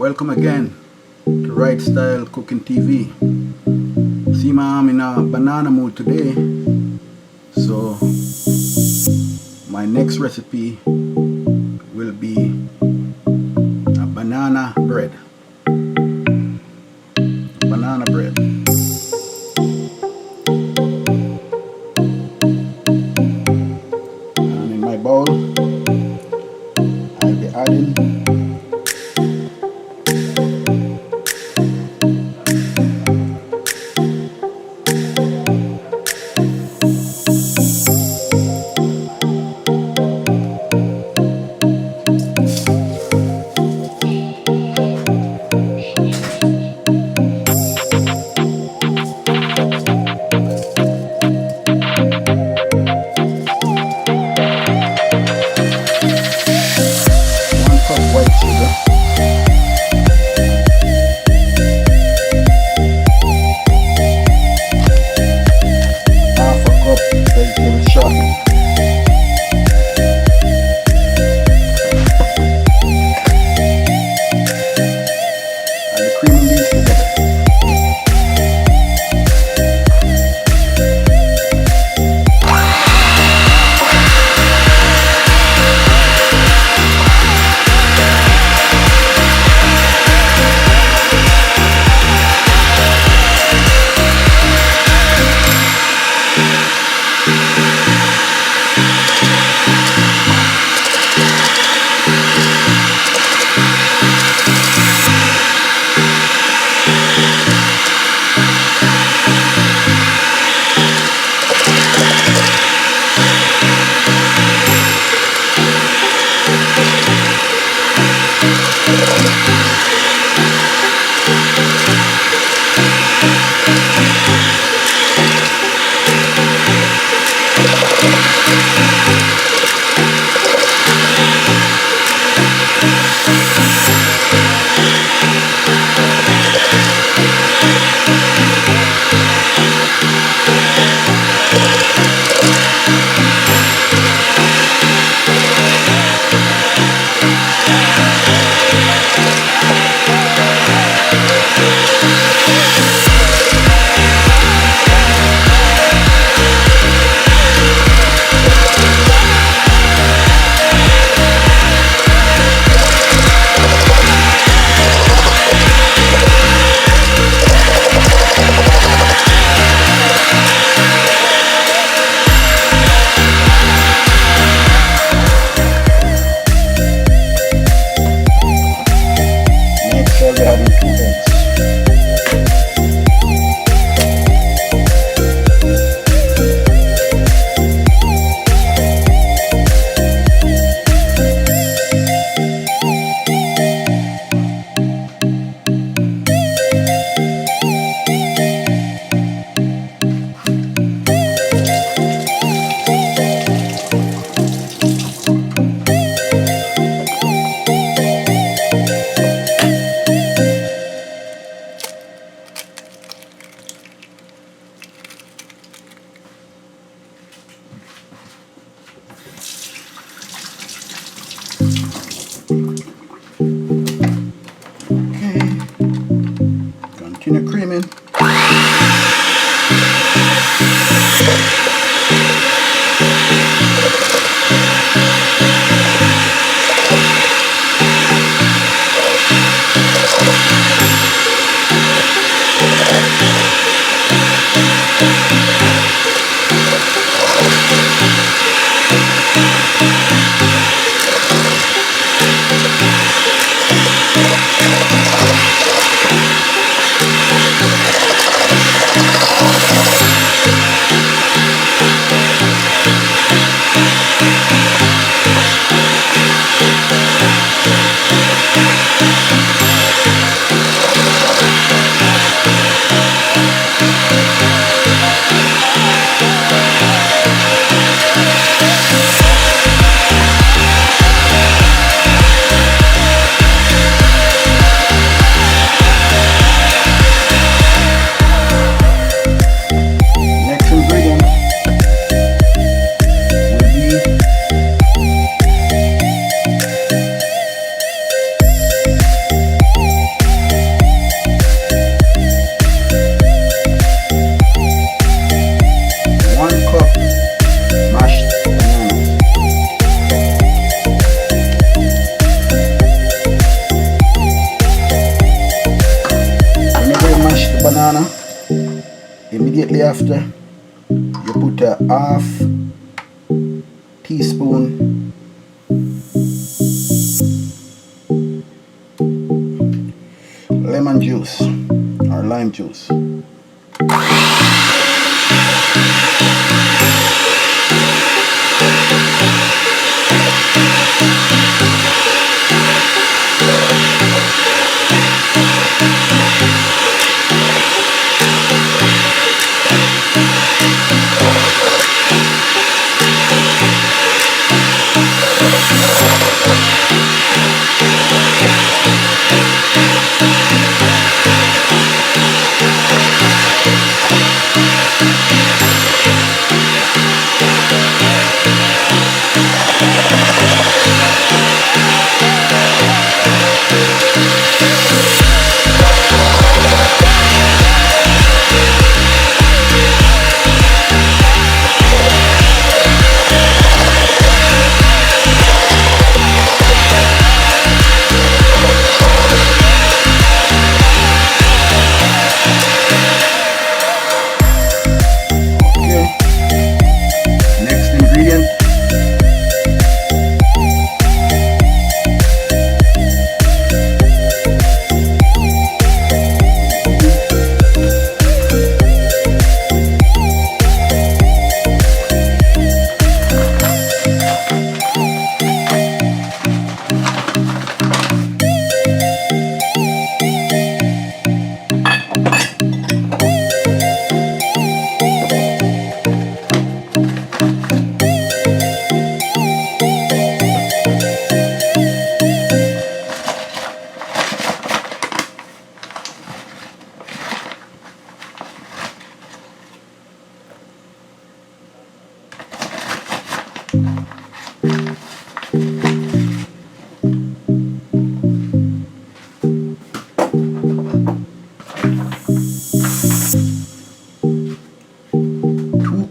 Welcome again to Right Style Cooking TV. See, I'm in a banana mood today, so my next recipe will be a banana bread. Banana bread. And in my bowl, I'll be adding one cup white after, you put a half teaspoon lemon juice or lime juice.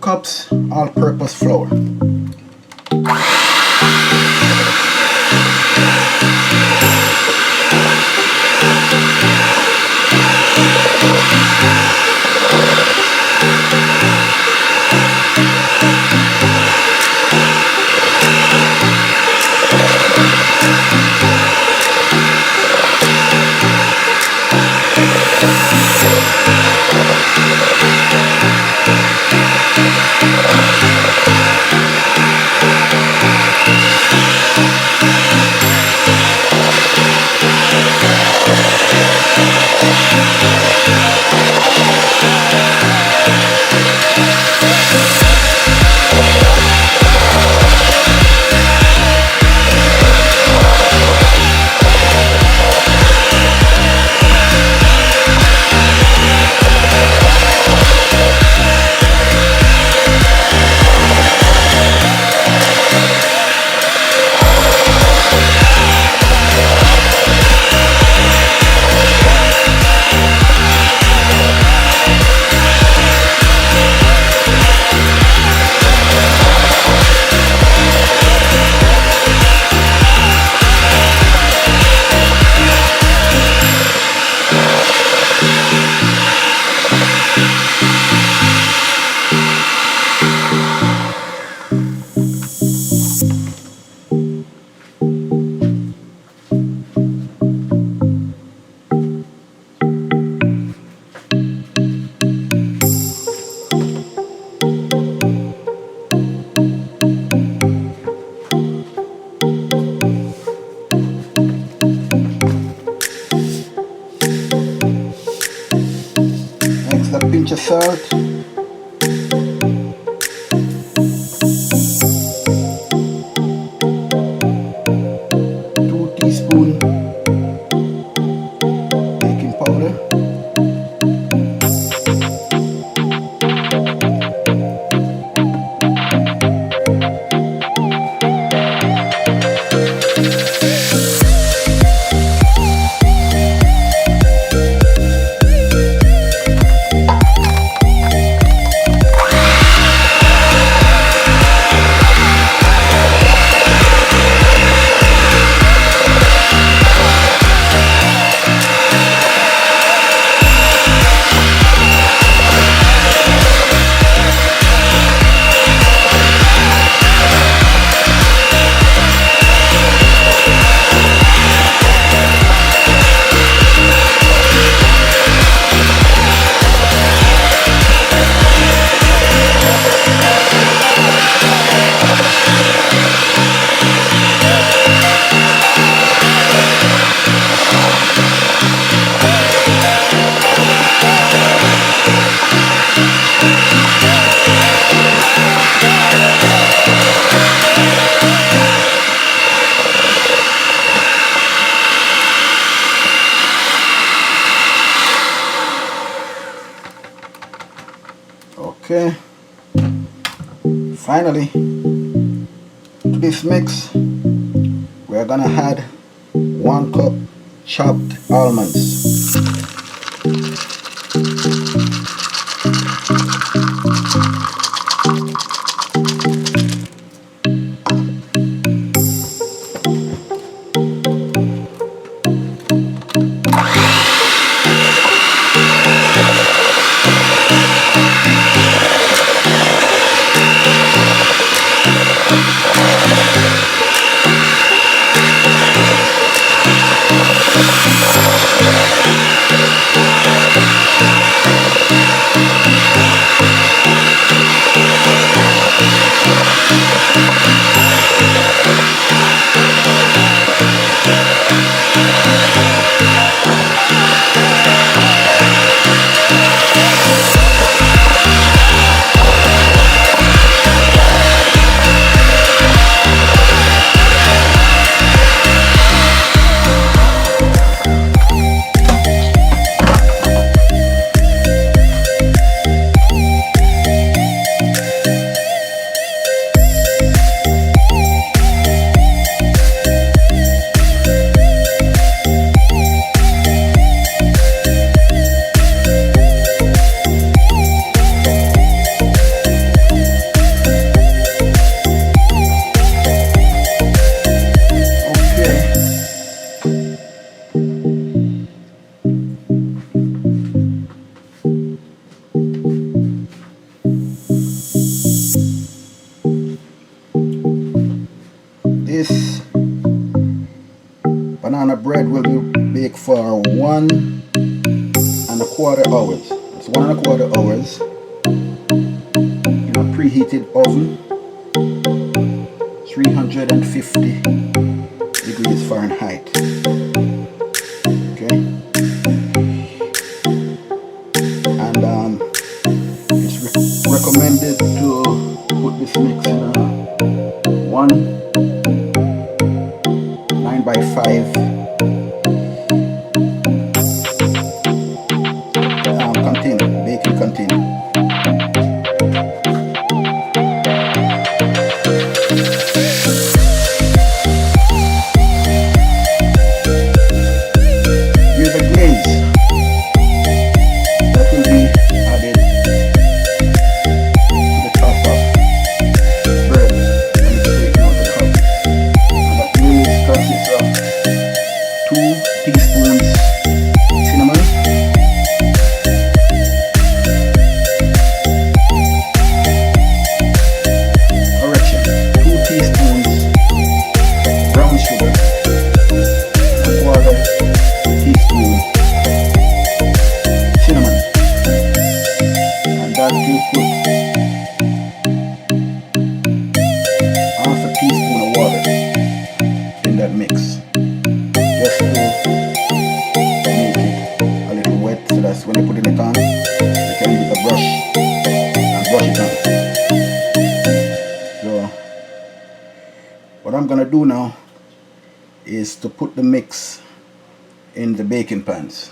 Cups all-purpose flour. A pinch of salt, 2 teaspoons baking powder, Okay, finally, to this mix, we're gonna add 1 cup chopped almonds. This banana bread will be baked for 1¼ hours. It's 1¼ hours in a preheated oven, 350 degrees Fahrenheit. Okay, and it's recommended to put this mix in a 9x5 container, baking container. Here's a glaze that will be added to the top of bread when it's taken out the cup. And that glaze consists of 2 teaspoons cinnamon, correction, 2 teaspoons brown sugar, and 1/4 teaspoon cinnamon, and that will put 1/2 teaspoon of water in that mix, just to make it a little wet, so that when you put it in the pan, you can use a brush and brush it on. So what I'm gonna do now is to put the mix in the baking pans.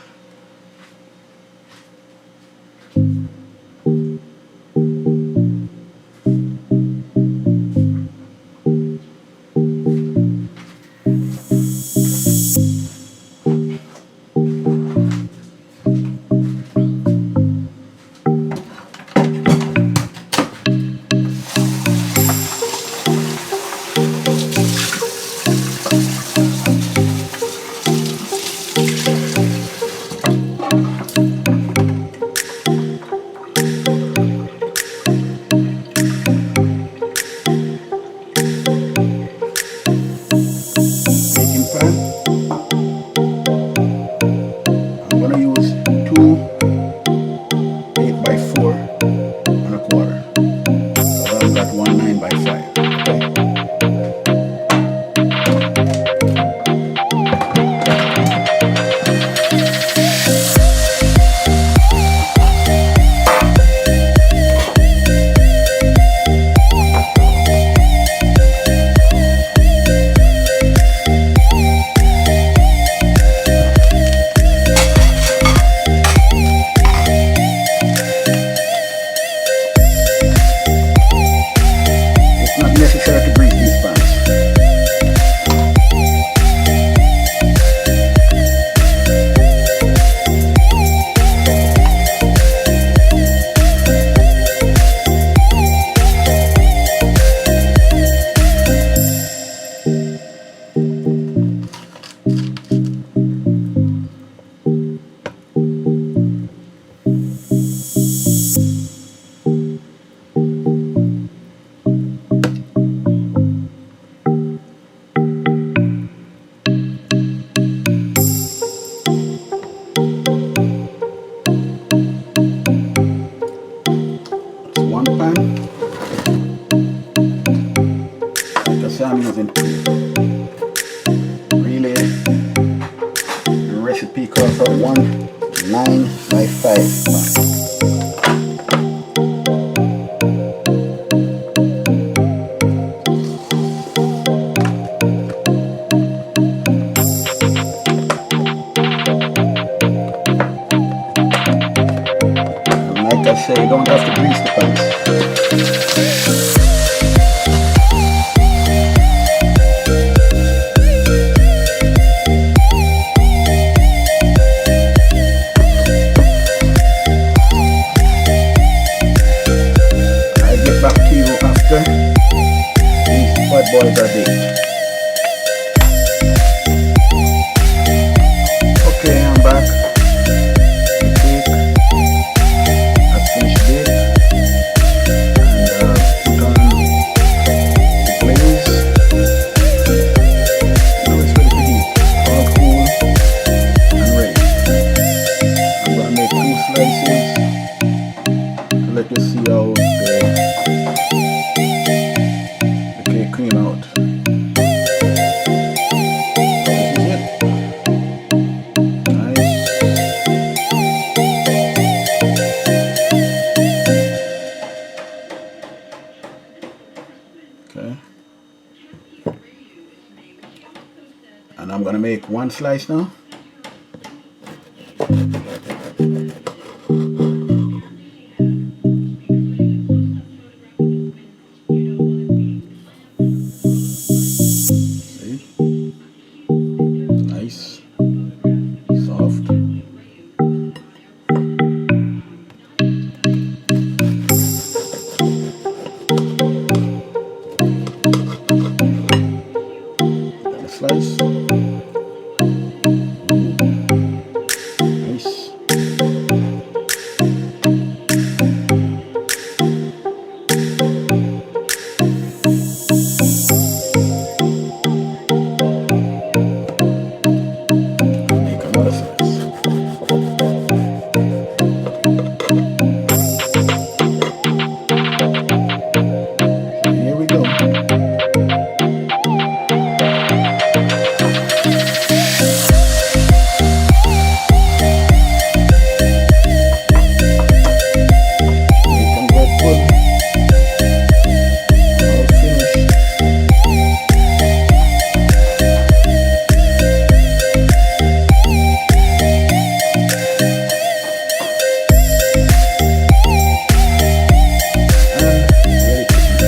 9 by 5 pan. Like I say, you don't have to grease the pan. I'll get back to you after these bad boys are baked. Okay, I'm back. The cake has finished baked. Put on the glaze. Now it's ready to eat. All cool and ready. I'm gonna make 2 slices to let you see how the cake came out. This is it. Nice. Okay. And I'm gonna make 1 slice now. See? Nice. Soft. Got a slice. Nice. Make another slice. So here we go. Bacon bread pudding. All finished. And ready to eat.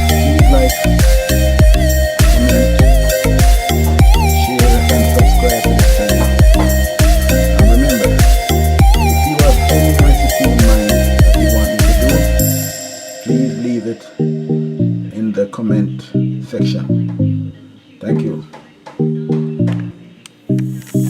Please like, comment, share, and subscribe to this channel. And remember, if you have any recipe in mind that you want me to do, please leave it in the comment section. Thank you.